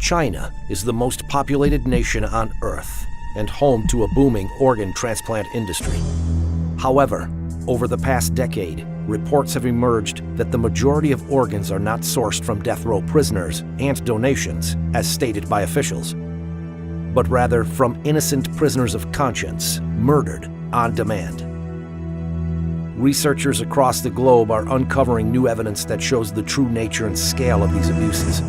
China is the most populated nation on Earth and home to a booming organ transplant industry. However, over the past decade, reports have emerged that the majority of organs are not sourced from death row prisoners and donations, as stated by officials, but rather from innocent prisoners of conscience, murdered on demand. Researchers across the globe are uncovering new evidence that shows the true nature and scale of these abuses.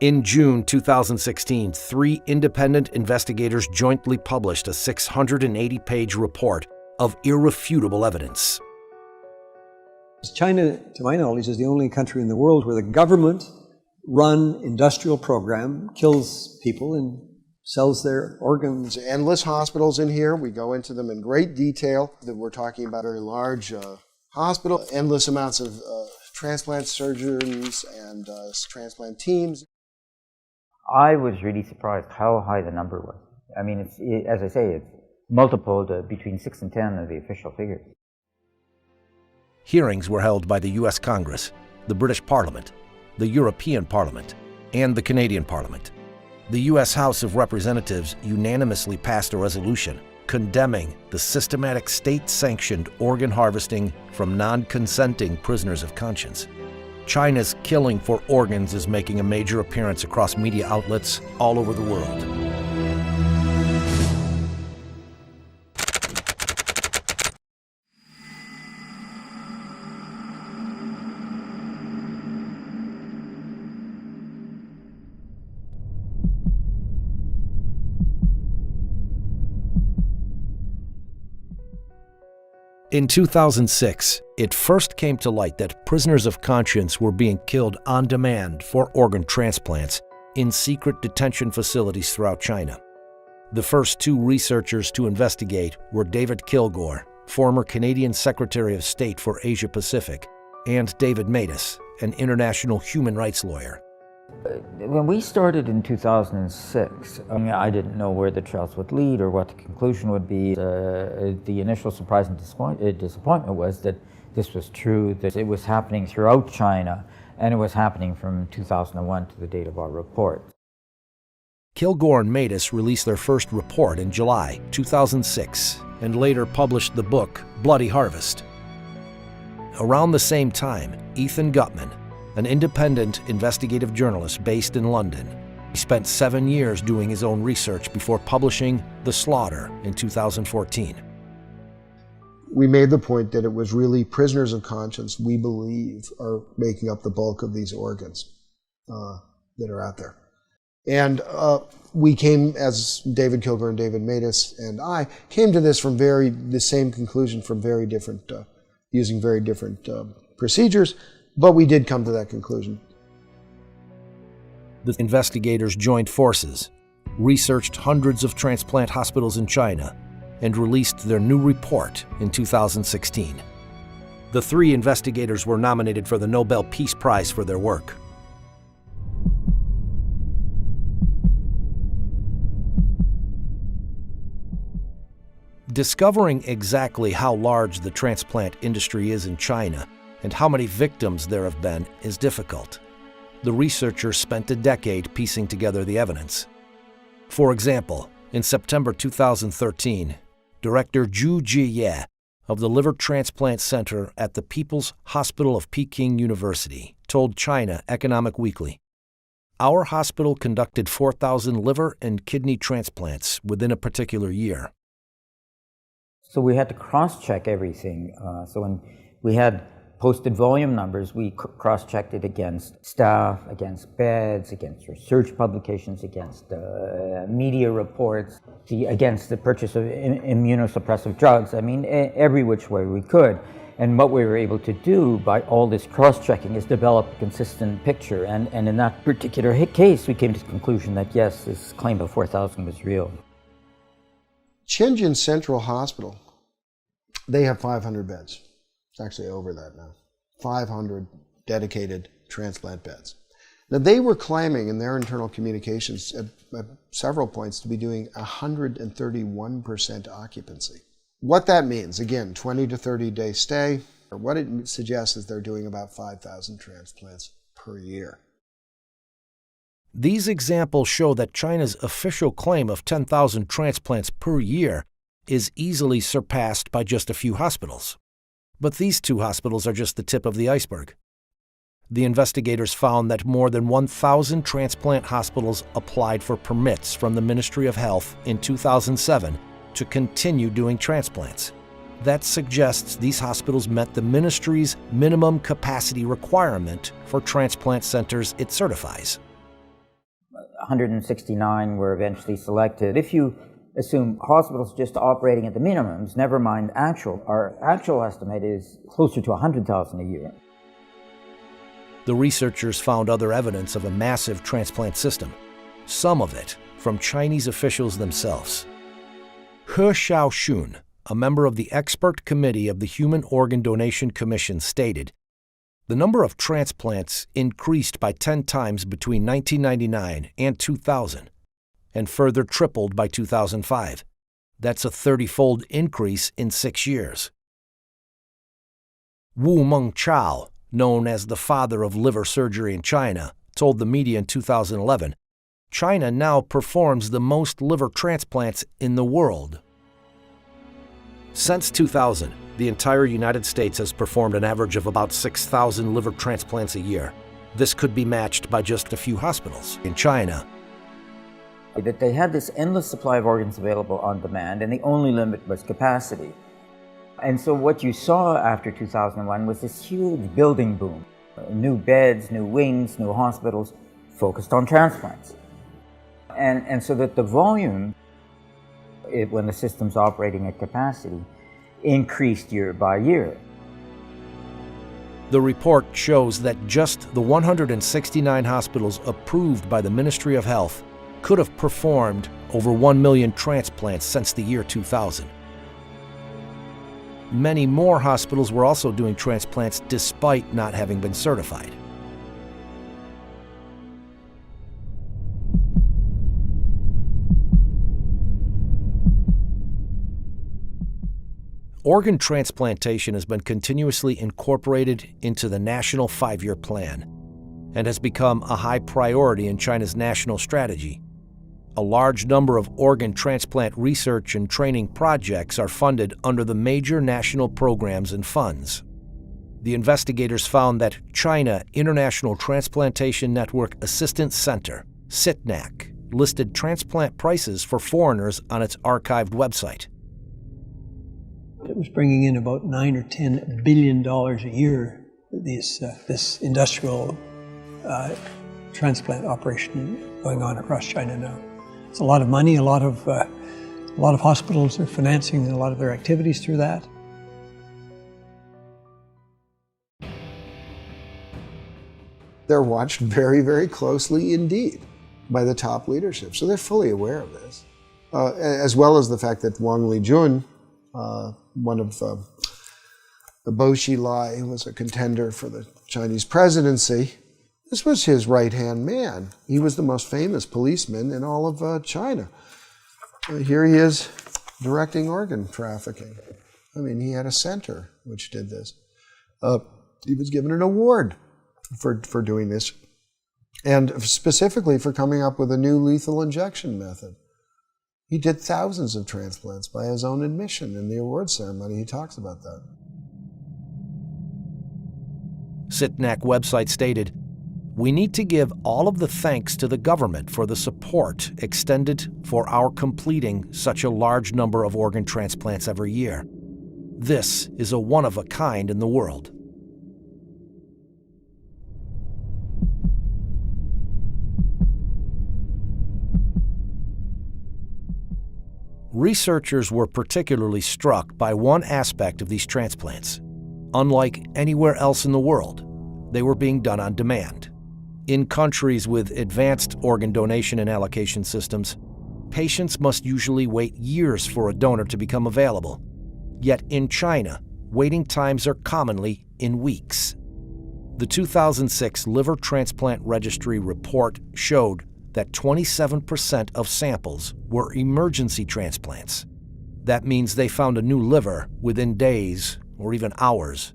In June 2016, 3 independent investigators jointly published a 680-page report of irrefutable evidence. China, to my knowledge, is the only country in the world where the government-run industrial program kills people and sells their organs. Endless hospitals in here. We go into them in great detail. That we're talking about a very large hospital, endless amounts of transplant surgeons and transplant teams. I was really surprised how high the number was. I mean, as I say, it's multiple between 6 and 10 of the official figures. Hearings were held by the U.S. Congress, the British Parliament, the European Parliament, and the Canadian Parliament. The U.S. House of Representatives unanimously passed a resolution condemning the systematic state-sanctioned organ harvesting from non-consenting prisoners of conscience. China's killing for organs is making a major appearance across media outlets all over the world. In 2006, it first came to light that prisoners of conscience were being killed on demand for organ transplants in secret detention facilities throughout China. The first 2 researchers to investigate were David Kilgore, former Canadian Secretary of State for Asia Pacific, and David Matas, an international human rights lawyer. When we started in 2006, I didn't know where the trials would lead or what the conclusion would be. The initial surprise and disappointment was that this was true, that it was happening throughout China, and it was happening from 2001 to the date of our report. Kilgore and Matas released their first report in July 2006 and later published the book Bloody Harvest. Around the same time, Ethan Gutman, an independent investigative journalist based in London, he spent 7 years doing his own research before publishing The Slaughter in 2014. We made the point that it was really prisoners of conscience, we believe, are making up the bulk of these organs that are out there. And we came, as David Kilgore and David Matas and I, came to this from the same conclusion from very different, using very different procedures, but we did come to that conclusion. The investigators joined forces, researched hundreds of transplant hospitals in China, and released their new report in 2016. The 3 investigators were nominated for the Nobel Peace Prize for their work. Discovering exactly how large the transplant industry is in China and how many victims there have been is difficult. The researchers spent a decade piecing together the evidence. For example, in September 2013, Director Zhu Jiye of the Liver Transplant Center at the People's Hospital of Peking University told China Economic Weekly, "Our hospital conducted 4,000 liver and kidney transplants within a particular year." So we had to cross-check everything. So when we had posted volume numbers, we cross-checked it against staff, against beds, against research publications, against media reports, against the purchase of immunosuppressive drugs. I mean, every which way we could. And what we were able to do by all this cross-checking is develop a consistent picture. And in that particular case, we came to the conclusion that yes, this claim of 4,000 was real. Shenzhen Central Hospital, they have 500 beds. It's actually over that now. 500 dedicated transplant beds. Now, they were claiming in their internal communications at several points to be doing 131% occupancy. What that means, again, 20 to 30 day stay, or what it suggests is they're doing about 5,000 transplants per year. These examples show that China's official claim of 10,000 transplants per year is easily surpassed by just a few hospitals. But these two hospitals are just the tip of the iceberg. The investigators found that more than 1,000 transplant hospitals applied for permits from the Ministry of Health in 2007 to continue doing transplants. That suggests these hospitals met the ministry's minimum capacity requirement for transplant centers it certifies. 169 were eventually selected. If you assume hospitals just operating at the minimums, never mind our actual estimate is closer to 100,000 a year. The researchers found other evidence of a massive transplant system, some of it from Chinese officials themselves. He Xiaoxun, a member of the expert committee of the Human Organ Donation Commission, stated, "The number of transplants increased by 10 times between 1999 and 2000, and further tripled by 2005. That's a 30-fold increase in 6 years." Wu Mengchao, known as the father of liver surgery in China, told the media in 2011, "China now performs the most liver transplants in the world." Since 2000, the entire United States has performed an average of about 6,000 liver transplants a year. This could be matched by just a few hospitals in China. That they had this endless supply of organs available on demand, and the only limit was capacity. And so what you saw after 2001 was this huge building boom. New beds, new wings, new hospitals focused on transplants. And so that the volume, when the system's operating at capacity, increased year by year. The report shows that just the 169 hospitals approved by the Ministry of Health could have performed over 1 million transplants since the year 2000. Many more hospitals were also doing transplants despite not having been certified. Organ transplantation has been continuously incorporated into the National 5-Year Plan and has become a high priority in China's national strategy. A large number of organ transplant research and training projects are funded under the major national programs and funds. The investigators found that China International Transplantation Network Assistance Center, CITNAC, listed transplant prices for foreigners on its archived website. It was bringing in about $9 or $10 billion a year, this industrial transplant operation going on across China now. It's a lot of money. A lot of hospitals are financing a lot of their activities through that. They're watched very, very closely indeed by the top leadership. So they're fully aware of this, as well as the fact that Wang Lijun, one of the Bo Xilai, who was a contender for the Chinese presidency, this was his right-hand man. He was the most famous policeman in all of China. Here he is directing organ trafficking. I mean, he had a center which did this. He was given an award for doing this, and specifically for coming up with a new lethal injection method. He did thousands of transplants by his own admission. In the award ceremony, he talks about that. CITNAC website stated, "We need to give all of the thanks to the government for the support extended for our completing such a large number of organ transplants every year. This is a one-of-a-kind in the world." Researchers were particularly struck by one aspect of these transplants. Unlike anywhere else in the world, they were being done on demand. In countries with advanced organ donation and allocation systems, patients must usually wait years for a donor to become available. Yet in China, waiting times are commonly in weeks. The 2006 Liver Transplant Registry report showed that 27% of samples were emergency transplants. That means they found a new liver within days or even hours.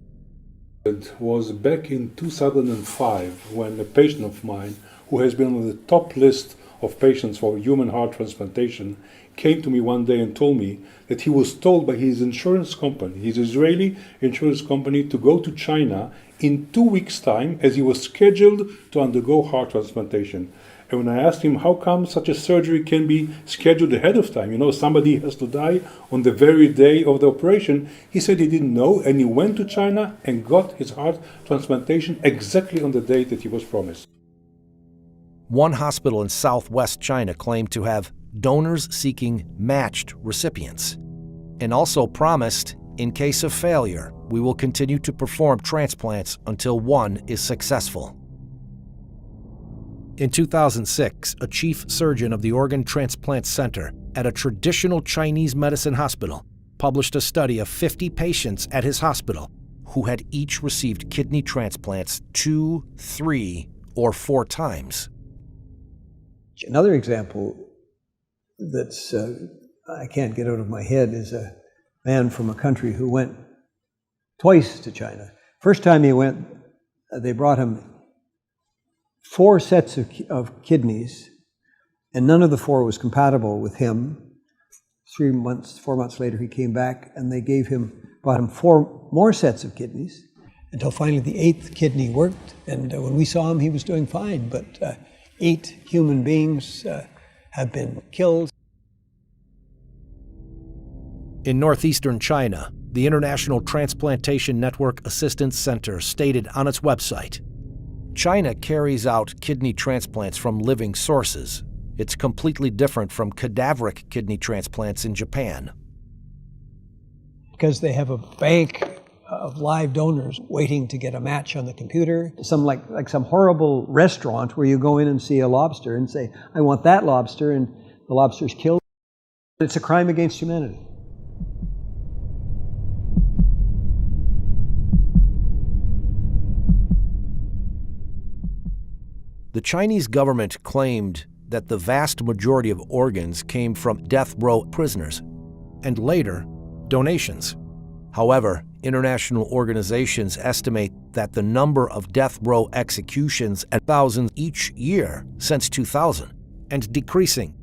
It was back in 2005 when a patient of mine, who has been on the top list of patients for human heart transplantation, came to me one day and told me that he was told by his insurance company, his Israeli insurance company, to go to China in 2 weeks' time as he was scheduled to undergo heart transplantation. And when I asked him how come such a surgery can be scheduled ahead of time, somebody has to die on the very day of the operation, he said he didn't know, and he went to China and got his heart transplantation exactly on the date that he was promised. One hospital in southwest China claimed to have donors seeking matched recipients, and also promised, in case of failure, we will continue to perform transplants until one is successful. In 2006, a chief surgeon of the Organ Transplant Center at a traditional Chinese medicine hospital published a study of 50 patients at his hospital who had each received kidney transplants 2, 3, or 4 times. Another example that's I can't get out of my head is a man from a country who went twice to China. First time he went, they brought him 4 sets of kidneys, and none of the 4 was compatible with him. 4 months later, he came back, and they brought him 4 more sets of kidneys, until finally the 8th kidney worked. And when we saw him, he was doing fine, but 8 human beings have been killed. In northeastern China, the International Transplantation Network Assistance Center stated on its website, China carries out kidney transplants from living sources. It's completely different from cadaveric kidney transplants in Japan. Because they have a bank of live donors waiting to get a match on the computer. Like some horrible restaurant where you go in and see a lobster and say, I want that lobster, and the lobster's killed. It's a crime against humanity. The Chinese government claimed that the vast majority of organs came from death row prisoners, and later, donations. However, international organizations estimate that the number of death row executions at thousands each year since 2000, and decreasing.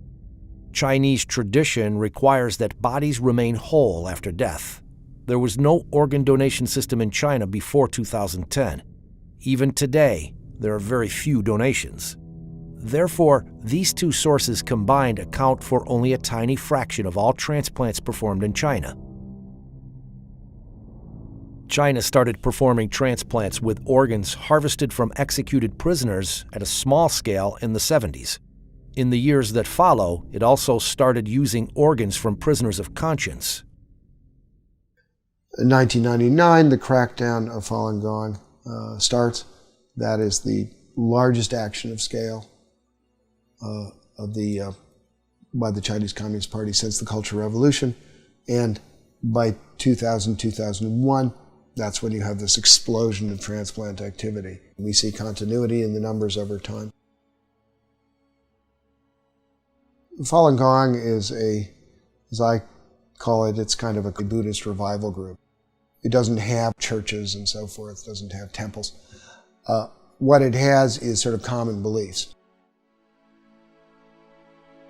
Chinese tradition requires that bodies remain whole after death. There was no organ donation system in China before 2010. Even today, there are very few donations. Therefore, these 2 sources combined account for only a tiny fraction of all transplants performed in China. China started performing transplants with organs harvested from executed prisoners at a small scale in the 70s. In the years that follow, it also started using organs from prisoners of conscience. In 1999, the crackdown of Falun Gong starts. That is the largest action of scale by the Chinese Communist Party since the Cultural Revolution. And by 2000, 2001, that's when you have this explosion of transplant activity. We see continuity in the numbers over time. Falun Gong is as I call it, it's kind of a Buddhist revival group. It doesn't have churches and so forth, it doesn't have temples. What it has is sort of common beliefs.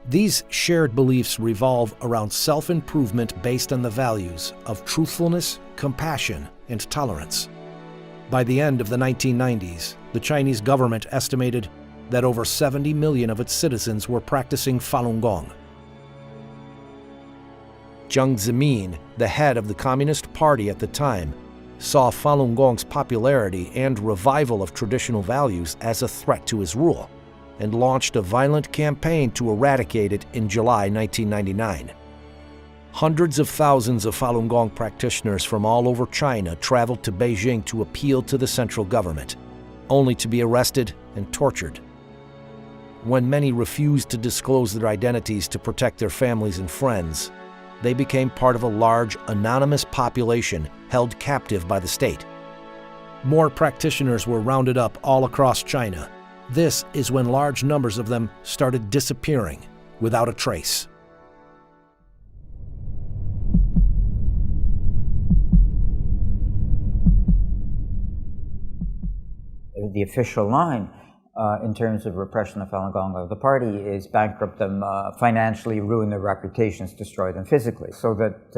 These shared beliefs revolve around self-improvement based on the values of truthfulness, compassion, and tolerance. By the end of the 1990s, the Chinese government estimated that over 70 million of its citizens were practicing Falun Gong. Jiang Zemin, the head of the Communist Party at the time, saw Falun Gong's popularity and revival of traditional values as a threat to his rule, and launched a violent campaign to eradicate it in July 1999. Hundreds of thousands of Falun Gong practitioners from all over China traveled to Beijing to appeal to the central government, only to be arrested and tortured. When many refused to disclose their identities to protect their families and friends, they became part of a large, anonymous population held captive by the state. More practitioners were rounded up all across China. This is when large numbers of them started disappearing without a trace. the official line in terms of repression of Falun Gong of the party is bankrupt them financially, ruin their reputations, destroy them physically. So that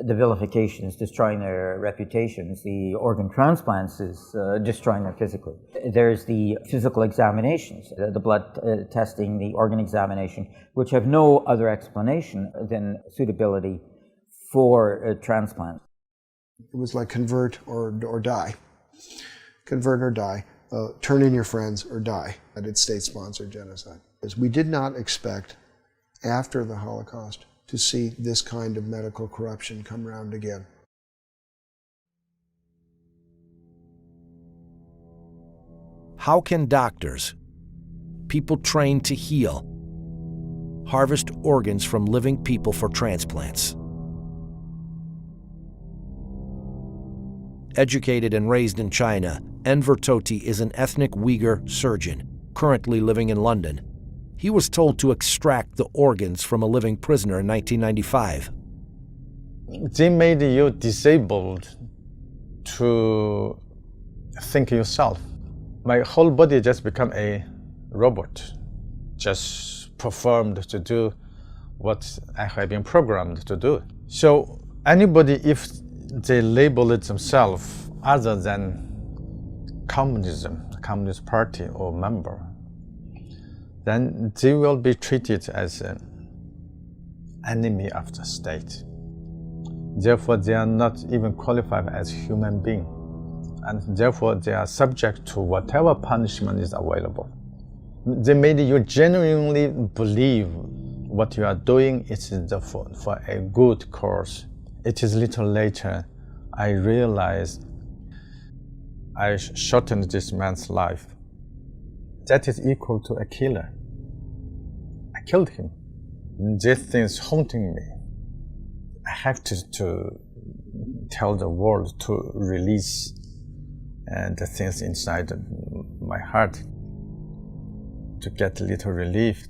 the vilifications destroying their reputations, the organ transplants is destroying them physically. There's the physical examinations, the blood testing, the organ examination, which have no other explanation than suitability for a transplant. It was like convert or die. Convert or die. Turn in your friends or die. That it's state-sponsored genocide. We did not expect, after the Holocaust, to see this kind of medical corruption come round again. How can doctors, people trained to heal, harvest organs from living people for transplants? Educated and raised in China, Enver Tohti is an ethnic Uyghur surgeon, currently living in London. He was told to extract the organs from a living prisoner in 1995. They made you disabled to think yourself. My whole body just become a robot, just performed to do what I have been programmed to do. So anybody, if they label it themselves other than communism, Communist Party or member, then they will be treated as an enemy of the state. Therefore, they are not even qualified as human beings, and therefore they are subject to whatever punishment is available. They made you genuinely believe what you are doing is for a good cause. It is little later I realized I shortened this man's life. That is equal to a killer. I killed him. This thing is haunting me. I have to tell the world to release the things inside my heart to get a little relief.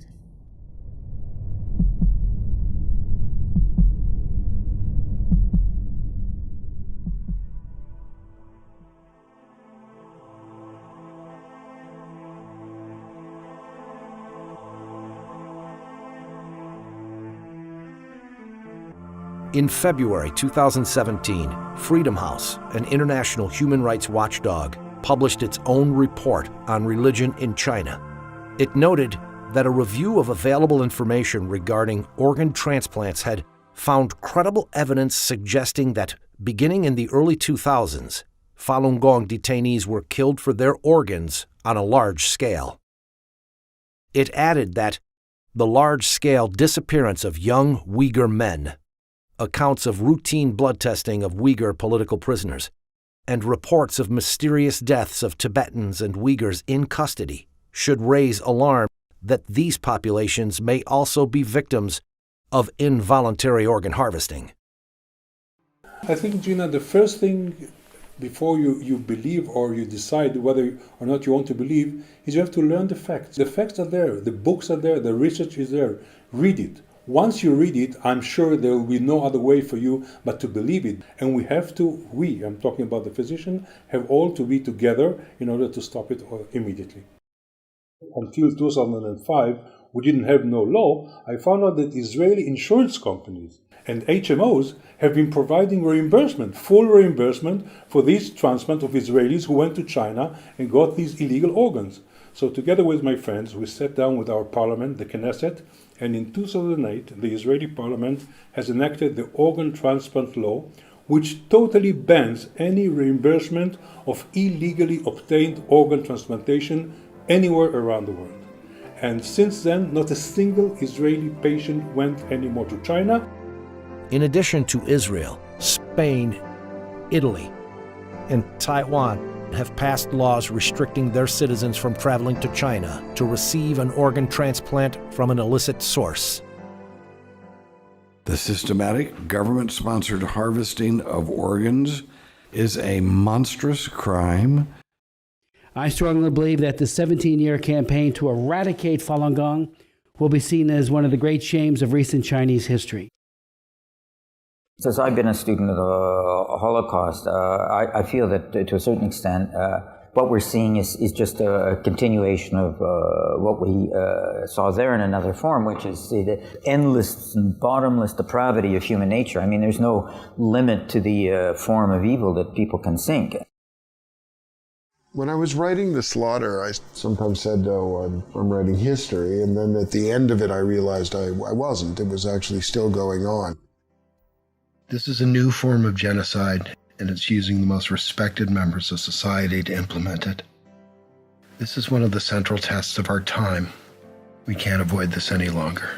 In February 2017, Freedom House, an international human rights watchdog, published its own report on religion in China. It noted that a review of available information regarding organ transplants had found credible evidence suggesting that, beginning in the early 2000s, Falun Gong detainees were killed for their organs on a large scale. It added that the large-scale disappearance of young Uyghur men, accounts of routine blood testing of Uyghur political prisoners, and reports of mysterious deaths of Tibetans and Uyghurs in custody should raise alarm that these populations may also be victims of involuntary organ harvesting. I think, Gina, the first thing before you believe or you decide whether or not you want to believe is you have to learn the facts. The facts are there, the books are there, the research is there. Read it. Once you read it, I'm sure there will be no other way for you but to believe it. And we have to, I'm talking about the physician, have all to be together in order to stop it immediately. Until 2005, we didn't have no law. I found out that Israeli insurance companies and HMOs have been providing reimbursement, full reimbursement for these transplants of Israelis who went to China and got these illegal organs. So together with my friends, we sat down with our parliament, the Knesset, and in 2008, the Israeli parliament has enacted the organ transplant law, which totally bans any reimbursement of illegally obtained organ transplantation anywhere around the world. And since then, not a single Israeli patient went anymore to China. In addition to Israel, Spain, Italy, and Taiwan have passed laws restricting their citizens from traveling to China to receive an organ transplant from an illicit source. The systematic government-sponsored harvesting of organs is a monstrous crime. I strongly believe that the 17-year campaign to eradicate Falun Gong will be seen as one of the great shames of recent Chinese history. Since I've been a student of the Holocaust, I feel that to a certain extent What we're seeing is just a continuation of what we saw there in another form, which is the endless and bottomless depravity of human nature. I mean, there's no limit to the form of evil that people can sink. When I was writing The Slaughter, I sometimes said, oh, I'm writing history, and then at the end of it I realized I wasn't. It was actually still going on. This is a new form of genocide, and it's using the most respected members of society to implement it. This is one of the central tests of our time. We can't avoid this any longer.